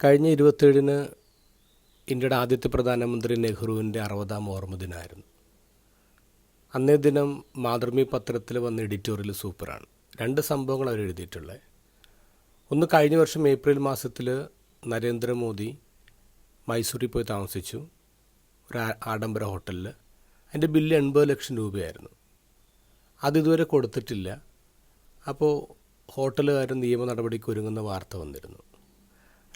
കഴിഞ്ഞ 27-ന് ഇന്ത്യയുടെ ആദ്യത്തെ പ്രധാനമന്ത്രി നെഹ്റുവിൻ്റെ 60ാം ഓർമ്മദിനമായിരുന്നു. അന്നേ ദിനം മാതൃഭൂമി പത്രത്തിൽ വന്ന എഡിറ്റോറിയൽ സൂപ്പറാണ്. 2 സംഭവങ്ങൾ അവർ എഴുതിയിട്ടുള്ളത്. ഒന്ന്, കഴിഞ്ഞ വർഷം ഏപ്രിൽ മാസത്തിൽ നരേന്ദ്രമോദി മൈസൂരിൽ പോയി താമസിച്ചു, ഒരു ആഡംബര ഹോട്ടലിൽ. അതിൻ്റെ ബില്ല് 80 ലക്ഷം രൂപയായിരുന്നു. അതിതുവരെ കൊടുത്തിട്ടില്ല. അപ്പോൾ ഹോട്ടലുകാരൻ നിയമ നടപടിക്ക് ഒരുങ്ങുന്ന വാർത്ത വന്നിരുന്നു.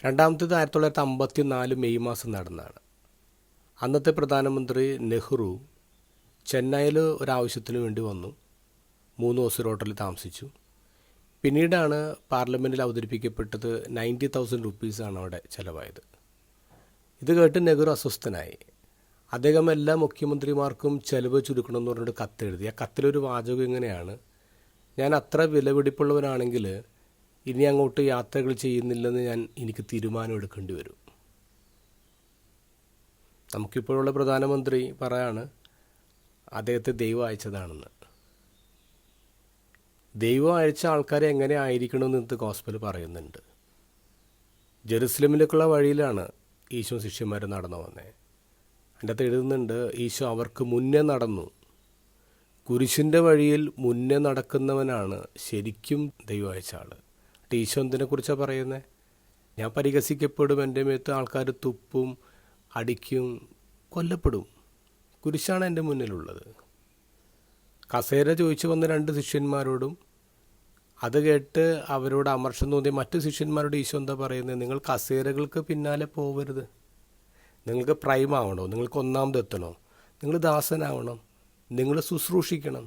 രണ്ടാമത്തേത് 1954 മെയ് മാസം നടന്നതാണ്. അന്നത്തെ പ്രധാനമന്ത്രി നെഹ്റു ചെന്നൈയിൽ ഒരാവശ്യത്തിന് വേണ്ടി വന്നു. 3 ദിവസം ഒരു ഹോട്ടലിൽ താമസിച്ചു. പിന്നീടാണ് പാർലമെൻറ്റിൽ അവതരിപ്പിക്കപ്പെട്ടത് 90,000 റുപ്പീസാണ് അവിടെ ചിലവായത്. ഇത് കേട്ട് നെഹ്റു അസ്വസ്ഥനായി. അദ്ദേഹം എല്ലാ മുഖ്യമന്ത്രിമാർക്കും ചെലവ് ചുരുക്കണമെന്ന് പറഞ്ഞിട്ട് കത്തെഴുതി. ആ കത്തിലൊരു വാചകം ഇങ്ങനെയാണ്: ഞാൻ അത്ര വിലപിടിപ്പുള്ളവനാണെങ്കിൽ ഇനി അങ്ങോട്ട് യാത്രകൾ ചെയ്യുന്നില്ലെന്ന് എനിക്ക് തീരുമാനം എടുക്കേണ്ടി വരും. നമുക്കിപ്പോഴുള്ള പ്രധാനമന്ത്രി പറയാണ് അദ്ദേഹത്തെ ദൈവം അയച്ചതാണെന്ന്. ദൈവം അയച്ച ആൾക്കാരെ എങ്ങനെ ആയിരിക്കണമെന്ന് ഇന്നത്തെ ഗോസ്പൽ പറയുന്നുണ്ട്. ജെറുസലേമിലേക്കുള്ള വഴിയിലാണ് ഈശോ ശിഷ്യന്മാർ നടന്നു വന്നത്. അതിൻ്റെ അകത്ത് എഴുതുന്നുണ്ട്, ഈശോ അവർക്ക് മുന്നേ നടന്നു. കുരിശിൻ്റെ വഴിയിൽ മുന്നേ നടക്കുന്നവനാണ് ശരിക്കും ദൈവം അയച്ച ആൾ. ഈശോ എന്തിനെക്കുറിച്ചാണ് പറയുന്നത്? ഞാൻ പരിഹസിക്കപ്പെടും, എൻ്റെ മേത്ത് ആൾക്കാർ തുപ്പും, അടിക്കും, കൊല്ലപ്പെടും. കുരിശാണ് എൻ്റെ മുന്നിലുള്ളത്. കസേര ചോദിച്ചു വന്ന 2 ശിഷ്യന്മാരോടും അത് കേട്ട് അവരോട് അമർഷം തോന്നിയ മറ്റു ശിഷ്യന്മാരോട് ഈശോ എന്താ പറയുന്നത്? നിങ്ങൾ കസേരകൾക്ക് പിന്നാലെ പോകരുത്. നിങ്ങൾക്ക് പ്രൈം ആവണോ? നിങ്ങൾക്ക് ഒന്നാമത് എത്തണോ? നിങ്ങൾ ദാസനാവണം. നിങ്ങൾ ശുശ്രൂഷിക്കണം.